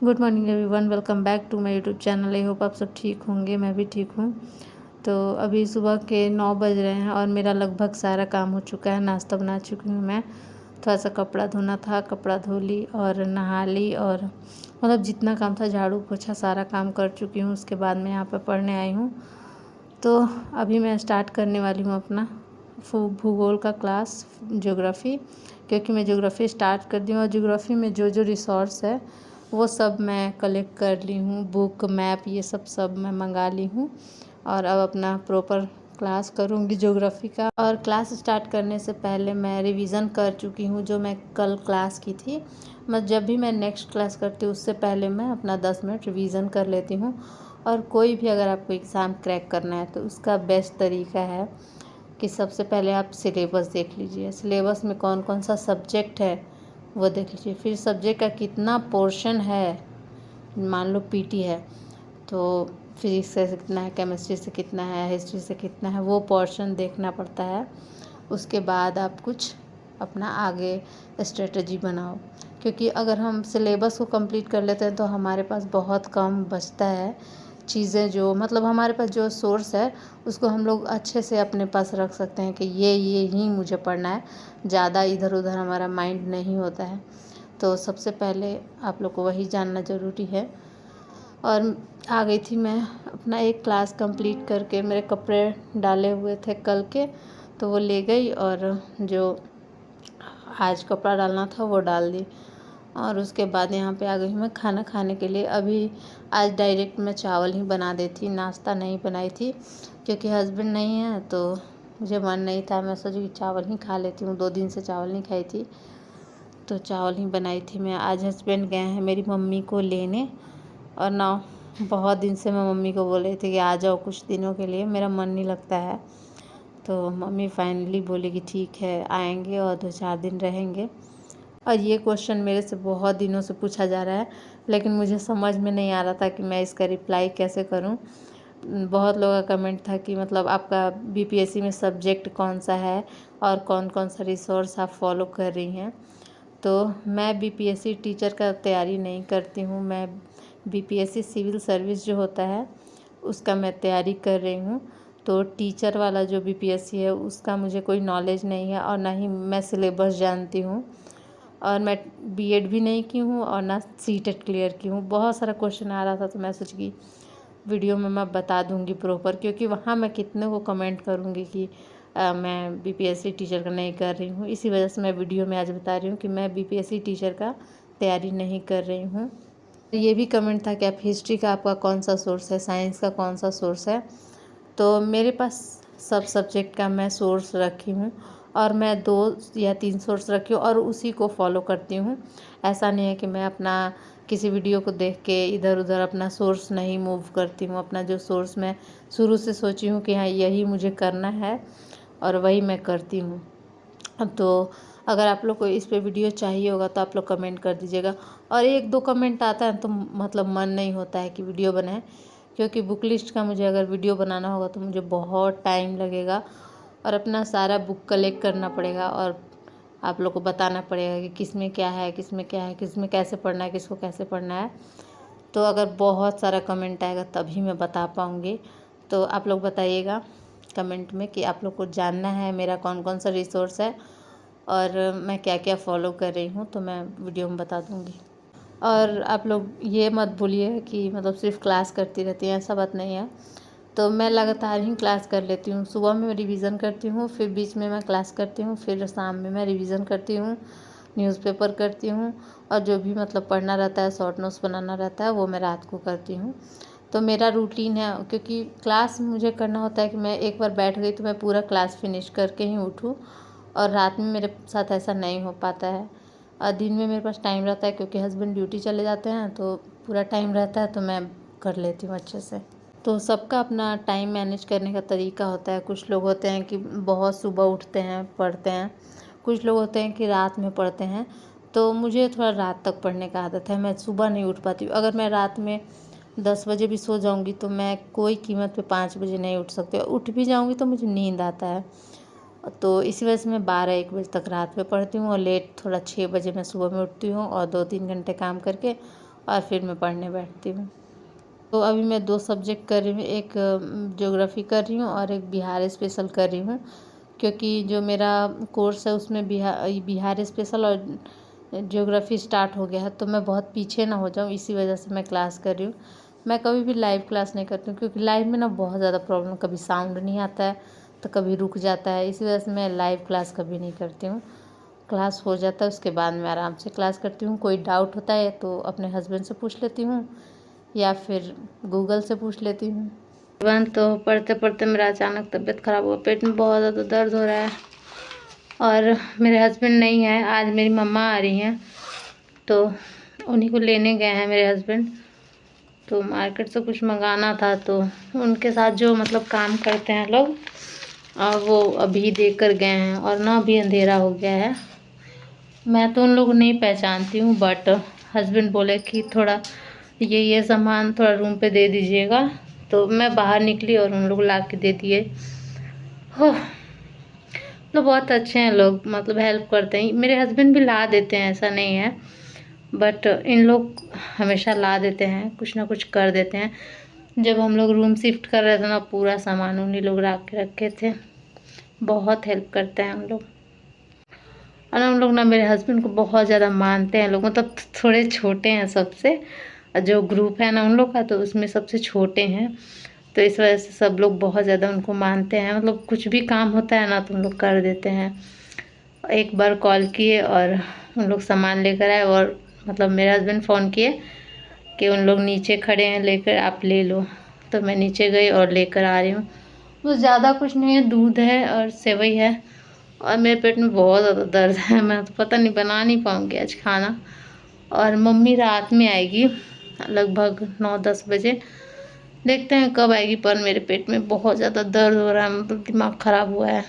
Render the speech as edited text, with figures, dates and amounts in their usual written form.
Good morning everyone, welcome back to my YouTube channel. I hope आप सब ठीक होंगे, मैं भी ठीक हूँ। तो अभी सुबह के 9 बज रहे हैं और मेरा लगभग सारा काम हो चुका है। नाश्ता बना चुकी हूँ मैं। थोड़ा सा कपड़ा धोना था, कपड़ा धो ली और नहा ली, और मतलब जितना काम था झाड़ू पोछा सारा काम कर चुकी हूँ। उसके बाद मैं यहाँ पर पढ़ने आई हूँ। तो अभी मैं स्टार्ट करने वाली हूँ अपना भूगोल का क्लास, ज्योग्राफ़ी, क्योंकि मैं ज्योग्राफ़ी स्टार्ट कर दी हूँ। और ज्योग्राफ़ी में जो जो रिसोर्स है वो सब मैं कलेक्ट कर ली हूँ। बुक, मैप, ये सब मैं मंगा ली हूँ और अब अपना प्रॉपर क्लास करूँगी ज्योग्राफ़ी का। और क्लास स्टार्ट करने से पहले मैं रिवीज़न कर चुकी हूँ जो मैं कल क्लास की थी। मैं जब भी मैं नेक्स्ट क्लास करती हूँ उससे पहले मैं अपना 10 मिनट रिवीज़न कर लेती हूँ। और कोई भी अगर आपको एग्ज़ाम क्रैक करना है तो उसका बेस्ट तरीका है कि सबसे पहले आप सिलेबस देख लीजिए। सिलेबस में कौन कौन सा सब्जेक्ट है वो देख लीजिए। फिर सब्जेक्ट का कितना पोर्शन है, मान लो पीटी है तो फिजिक्स से कितना है, केमिस्ट्री से कितना है, हिस्ट्री से कितना है, वो पोर्शन देखना पड़ता है। उसके बाद आप कुछ अपना आगे स्ट्रेटजी बनाओ, क्योंकि अगर हम सिलेबस को कंप्लीट कर लेते हैं तो हमारे पास बहुत कम बचता है चीज़ें। जो मतलब हमारे पास जो सोर्स है उसको हम लोग अच्छे से अपने पास रख सकते हैं कि ये ही मुझे पढ़ना है। ज़्यादा इधर उधर हमारा माइंड नहीं होता है। तो सबसे पहले आप लोग को वही जानना ज़रूरी है। और आ गई थी मैं अपना एक क्लास कंप्लीट करके। मेरे कपड़े डाले हुए थे कल के, तो वो ले गई और जो आज कपड़ा डालना था वो डाल दी। और उसके बाद यहाँ पे आ गई मैं खाना खाने के लिए। अभी आज डायरेक्ट मैं चावल ही बना देती, नाश्ता नहीं बनाई थी, क्योंकि हस्बैंड नहीं है तो मुझे मन नहीं था। मैं सोची कि चावल ही खा लेती हूँ, 2 दिन से चावल नहीं खाई थी तो चावल ही बनाई थी मैं। आज हस्बैंड गए हैं मेरी मम्मी को लेने, और ना बहुत दिन से मैं मम्मी को बोल रही थी कि आ जाओ कुछ दिनों के लिए, मेरा मन नहीं लगता है। तो मम्मी फाइनली बोली कि ठीक है आएंगे और 2-4 दिन रहेंगे। और ये क्वेश्चन मेरे से बहुत दिनों से पूछा जा रहा है, लेकिन मुझे समझ में नहीं आ रहा था कि मैं इसका रिप्लाई कैसे करूं। बहुत लोगों का कमेंट था कि मतलब आपका बीपीएससी में सब्जेक्ट कौन सा है और कौन कौन सा रिसोर्स आप फॉलो कर रही हैं। तो मैं बीपीएससी टीचर का तैयारी नहीं करती हूँ। मैं बीपीएससी सिविल सर्विस जो होता है उसका मैं तैयारी कर रही हूँ। तो टीचर वाला जो बीपीएससी है उसका मुझे कोई नॉलेज नहीं है, और ना ही मैं सिलेबस जानती हूँ। और मैं बीएड भी नहीं की हूँ और ना सीटेट क्लियर की हूँ। बहुत सारा क्वेश्चन आ रहा था तो मैं सोची वीडियो में मैं बता दूँगी प्रॉपर, क्योंकि वहाँ मैं कितने को कमेंट करूँगी कि मैं बीपीएससी टीचर का नहीं कर रही हूँ। इसी वजह से मैं वीडियो में आज बता रही हूँ कि मैं बीपीएससी टीचर का तैयारी नहीं कर रही हूँ। ये भी कमेंट था कि आप हिस्ट्री का आपका कौन सा सोर्स है, साइंस का कौन सा सोर्स है। तो मेरे पास सब सब्जेक्ट का मैं सोर्स रखी हूँ, और मैं 2 या 3 सोर्स रखी हूँ और उसी को फॉलो करती हूँ। ऐसा नहीं है कि मैं अपना किसी वीडियो को देख के इधर उधर अपना सोर्स नहीं मूव करती हूँ। अपना जो सोर्स मैं शुरू से सोची हूँ कि हाँ यही मुझे करना है और वही मैं करती हूँ। तो अगर आप लोग को इस पे वीडियो चाहिए होगा तो आप लोग कमेंट कर दीजिएगा। और 1-2 कमेंट आता है तो मतलब मन नहीं होता है कि वीडियो बनाएं, क्योंकि बुक लिस्ट का मुझे अगर वीडियो बनाना होगा तो मुझे बहुत टाइम लगेगा और अपना सारा बुक कलेक्ट करना पड़ेगा और आप लोग को बताना पड़ेगा कि किस में क्या है, किस में क्या है, किस में कैसे पढ़ना है, किसको कैसे पढ़ना है। तो अगर बहुत सारा कमेंट आएगा तभी मैं बता पाऊँगी। तो आप लोग बताइएगा कमेंट में कि आप लोग को जानना है मेरा कौन कौन सा रिसोर्स है और मैं क्या क्या फ़ॉलो कर रही हूँ, तो मैं वीडियो में बता दूँगी। और आप लोग ये मत भूलिए कि मतलब सिर्फ क्लास करती रहती हैं, ऐसा बात नहीं है। तो मैं लगातार ही क्लास कर लेती हूँ। सुबह में मैं रिवीज़न करती हूँ, फिर बीच में मैं क्लास करती हूँ, फिर शाम में मैं रिवीज़न करती हूँ, न्यूज़पेपर करती हूँ, और जो भी मतलब पढ़ना रहता है, शॉर्ट नोट्स बनाना रहता है, वो मैं रात को करती हूँ। तो मेरा रूटीन है, क्योंकि क्लास मुझे करना होता है कि मैं एक बार बैठ गई तो मैं पूरा क्लास फिनिश करके ही उठूँ, और रात में मेरे साथ ऐसा नहीं हो पाता है। और दिन में मेरे पास टाइम रहता है क्योंकि हस्बैंड ड्यूटी चले जाते हैं तो पूरा टाइम रहता है, तो मैं कर लेती हूँ अच्छे से। तो सबका अपना टाइम मैनेज करने का तरीका होता है। कुछ लोग होते हैं कि बहुत सुबह उठते हैं पढ़ते हैं, कुछ लोग होते हैं कि रात में पढ़ते हैं। तो मुझे थोड़ा रात तक पढ़ने का आदत है, मैं सुबह नहीं उठ पाती हूँ। अगर मैं रात में 10 बजे भी सो जाऊँगी तो मैं कोई कीमत पे 5 बजे नहीं उठ सकती, और उठ भी जाऊँगी तो मुझे नींद आता है। तो इसी वजह से मैं 12-1 बजे तक रात में पढ़ती हूँ और लेट थोड़ा 6 बजे मैं सुबह में उठती हूँ और 2-3 घंटे काम करके और फिर मैं पढ़ने बैठती हूँ। तो अभी मैं 2 सब्जेक्ट कर रही हूँ, एक ज्योग्राफ़ी कर रही हूँ और एक बिहार स्पेशल कर रही हूँ, क्योंकि जो मेरा कोर्स है उसमें बिहार स्पेशल और ज्योग्राफ़ी स्टार्ट हो गया है, तो मैं बहुत पीछे ना हो जाऊँ, इसी वजह से मैं क्लास कर रही हूँ। मैं कभी भी लाइव क्लास नहीं करती हूँ, क्योंकि लाइव में ना बहुत ज़्यादा प्रॉब्लम, कभी साउंड नहीं आता है तो कभी रुक जाता है, इसी वजह से मैं लाइव क्लास कभी नहीं करती हूँ। क्लास हो जाता है उसके बाद मैं आराम से क्लास करती हूँ। कोई डाउट होता है तो अपने हस्बैंड से पूछ लेती हूँ या फिर गूगल से पूछ लेती हूँ। तो पढ़ते पढ़ते मेरा अचानक तबीयत ख़राब हुआ, पेट में बहुत ज़्यादा दर्द हो रहा है और मेरे हस्बैंड नहीं है, आज मेरी मम्मा आ रही हैं तो उन्हीं को लेने गए हैं मेरे हस्बैंड। तो मार्केट से कुछ मंगाना था, तो उनके साथ जो मतलब काम करते हैं लोग, वो अभी देकर गए हैं और ना अभी अंधेरा हो गया है। मैं तो उन लोगों को नहीं पहचानती हूँ, बट हस्बैंड बोले कि थोड़ा ये सामान थोड़ा रूम पे दे दीजिएगा, तो मैं बाहर निकली और उन लोग ला के दे दिए। हो तो बहुत अच्छे हैं लोग, मतलब हेल्प करते हैं। मेरे हस्बैंड भी ला देते हैं, ऐसा नहीं है, बट इन लोग हमेशा ला देते हैं, कुछ ना कुछ कर देते हैं। जब हम लोग रूम शिफ्ट कर रहे थे ना, पूरा सामान उन्हीं लोग ला के रखे थे। बहुत हेल्प करते हैं हम लोग। और हम लोग ना मेरे हस्बैंड को बहुत ज़्यादा मानते हैं लोग, मतलब थोड़े छोटे हैं सबसे, जो ग्रुप है ना उन लोग का, तो उसमें सबसे छोटे हैं, तो इस वजह से सब लोग बहुत ज़्यादा उनको मानते हैं। मतलब कुछ भी काम होता है ना तो उन लोग कर देते हैं। एक बार कॉल किए और उन लोग सामान लेकर आए, और मतलब मेरे हस्बैंड फ़ोन किए कि उन लोग नीचे खड़े हैं, लेकर आप ले लो, तो मैं नीचे गई और लेकर आ रही हूँ। तो ज़्यादा कुछ नहीं है, दूध है और सेवई है, और मेरे पेट में बहुत ज़्यादा दर्द है। मैं तो पता नहीं बना नहीं पाऊँगी आज खाना। और मम्मी रात में आएगी लगभग 9-10 बजे, देखते हैं कब आएगी, पर मेरे पेट में बहुत ज़्यादा दर्द हो रहा है, मतलब दिमाग ख़राब हुआ है।